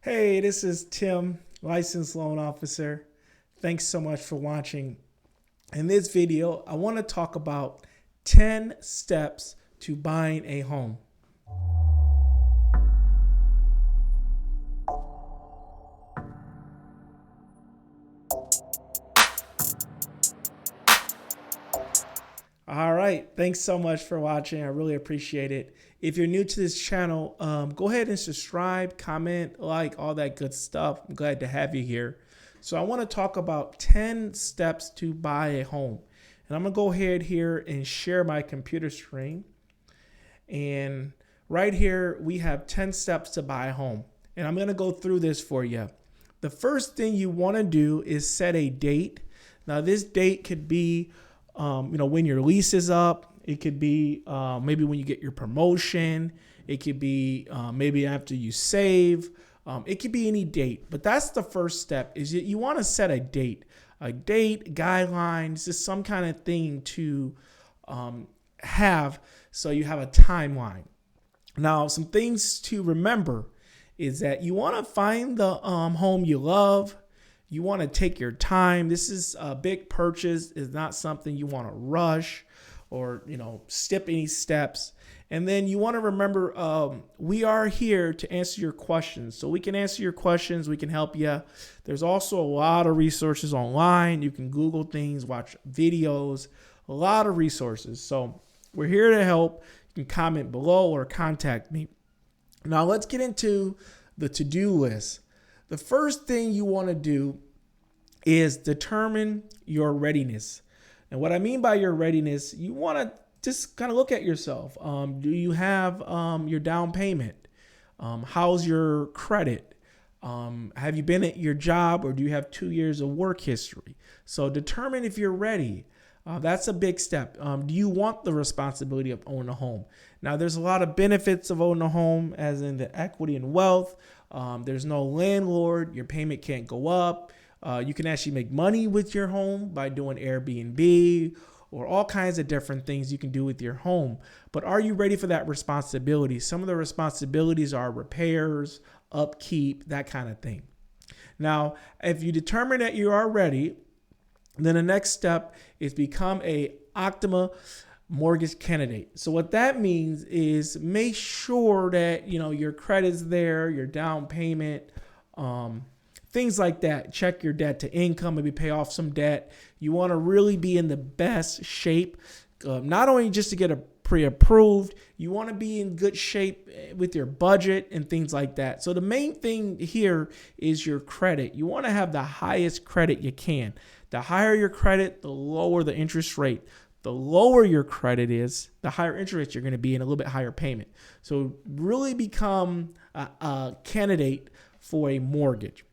Hey, this is Tim, licensed loan officer. Thanks so much for watching. In this video, I want to talk about 10 steps to buying a home. All right, thanks so much for watching. I really appreciate it. If you're new to this channel, go ahead and subscribe, comment, like, all that good stuff. I'm glad to have you here. So I want to talk about 10 steps to buy a home. And I'm going to go ahead here and share my computer screen. And right here, we have 10 steps to buy a home. And I'm going to go through this for you. The first thing you want to do is set a date. Now, this date could be when your lease is up. It could be maybe when you get your promotion. It could be maybe after you save. It could be any date. But that's the first step, is you want to set a date. A date, guidelines, just some kind of thing to have so you have a timeline. Now, some things to remember is that you want to find the home you love. You want to take your time. This is a big purchase. It's not something you want to rush or, skip any steps. And then you want to remember, we are here to answer your questions. So we can answer your questions. We can help you. There's also a lot of resources online. You can Google things, watch videos, a lot of resources. So we're here to help. You can comment below or contact me. Now let's get into the to-do list. The first thing you want to do is determine your readiness. And what I mean by your readiness, you want to just kind of look at yourself. Do you have your down payment? How's your credit? Have you been at your job, or do you have 2 years of work history? So determine if you're ready. That's a big step. Do you want the responsibility of owning a home? Now, there's a lot of benefits of owning a home, as in the equity and wealth. There's no landlord. Your payment can't go up. You can actually make money with your home by doing Airbnb or all kinds of different things you can do with your home. But are you ready for that responsibility? Some of the responsibilities are repairs, upkeep, that kind of thing. Now, if you determine that you are ready, then the next step is become a Optima mortgage candidate. So what that means is make sure that your credit's there, your down payment, things like that. Check your debt to income, maybe pay off some debt. You want to really be in the best shape, not only just to get a pre-approved, you want to be in good shape with your budget and things like that. So the main thing here is your credit. You want to have the highest credit you can. The higher your credit, the lower the interest rate. The lower your credit is, the higher interest rate you're going to be and a little bit higher payment. So really become a candidate for a mortgage.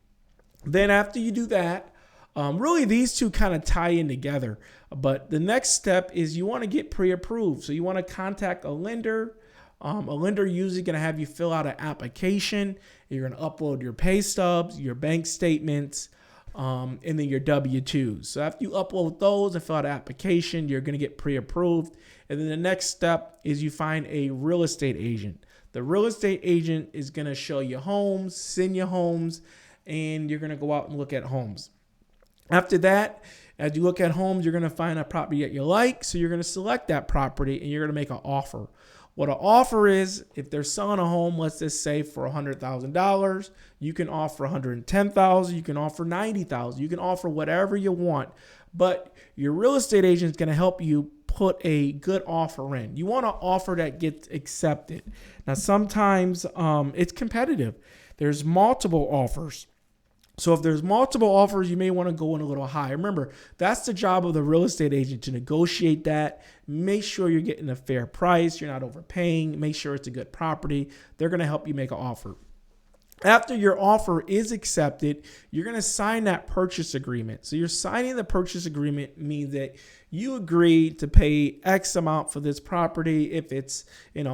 Then after you do that, really these two kind of tie in together. But the next step is you want to get pre-approved. So you want to contact a lender. A lender usually going to have you fill out an application. You're going to upload your pay stubs, your bank statements, and then your W-2s. So after you upload those and fill out an application, you're going to get pre-approved. And then the next step is you find a real estate agent. The real estate agent is going to show you homes, send you homes, and you're going to go out and look at homes. After that, as you look at homes, you're going to find a property that you like. So you're going to select that property and you're going to make an offer. What an offer is, if they're selling a home, let's just say for $100,000, you can offer $110,000, you can offer $90,000, you can offer whatever you want. But your real estate agent is going to help you put a good offer in. You want an offer that gets accepted. Now, sometimes it's competitive. There's multiple offers. So if there's multiple offers, you may want to go in a little higher. Remember, that's the job of the real estate agent, to negotiate that. Make sure you're getting a fair price. You're not overpaying. Make sure it's a good property. They're going to help you make an offer. After your offer is accepted, you're going to sign that purchase agreement. So you're signing the purchase agreement means that you agree to pay X amount for this property if it's,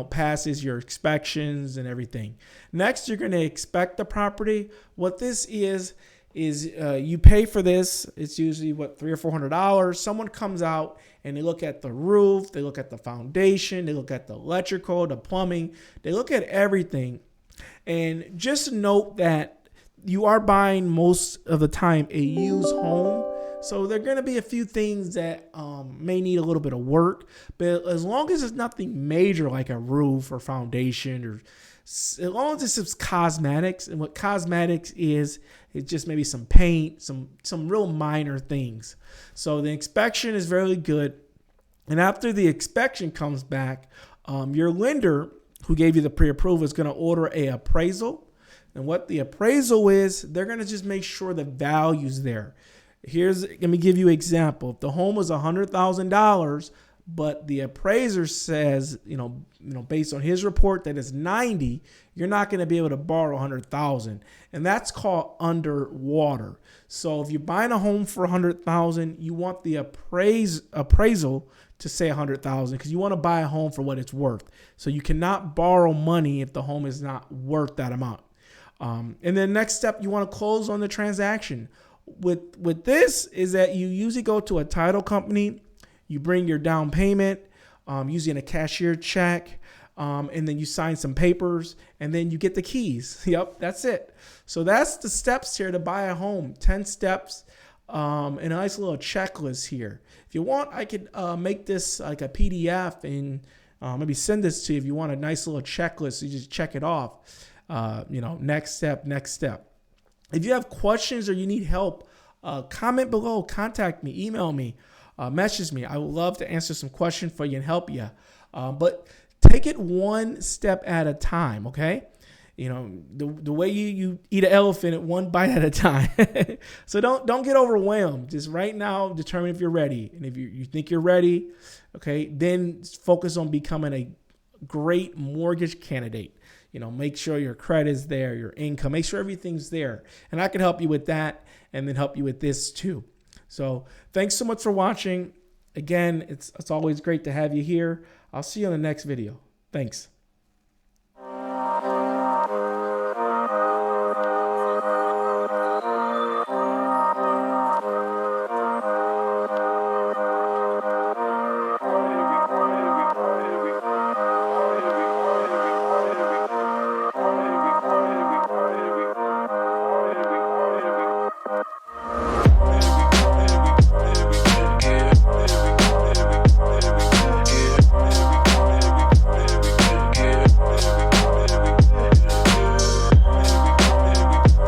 passes your inspections and everything. Next, you're going to inspect the property. What this is you pay for this. It's usually $300 or $400. Someone comes out and they look at the roof, they look at the foundation, they look at the electrical, the plumbing, they look at everything. And just note that you are buying most of the time a used home. So there are going to be a few things that may need a little bit of work, but as long as it's nothing major like a roof or foundation, or as long as it's just cosmetics, and what cosmetics is, it's just maybe some paint, some real minor things. So the inspection is very good. And after the inspection comes back, your lender who gave you the pre-approval is going to order a appraisal. And what the appraisal is, they're going to just make sure the value's there. Let me give you an example. If the home was $100,000, but the appraiser says, based on his report that it's 90, you're not going to be able to borrow 100,000, and that's called underwater. So if you're buying a home for 100,000, you want the appraisal to say 100,000 because you want to buy a home for what it's worth. So you cannot borrow money if the home is not worth that amount. And then next step, you want to close on the transaction. With this is that you usually go to a title company, you bring your down payment, using a cashier check, and then you sign some papers, and then you get the keys. Yep, that's it. So that's the steps here to buy a home. 10 steps, and a nice little checklist here. If you want, I could make this like a PDF and maybe send this to you if you want a nice little checklist. You just check it off. Next step, next step. If you have questions or you need help, comment below, contact me, email me, message me. I would love to answer some questions for you and help you. But take it one step at a time, okay? The way you eat an elephant at one bite at a time. So don't get overwhelmed. Just right now, determine if you're ready. And if you think you're ready, okay, then focus on becoming a great mortgage candidate. Make sure your credit is there, your income, make sure everything's there. And I can help you with that and then help you with this too. So thanks so much for watching. Again, it's always great to have you here. I'll see you on the next video. Thanks.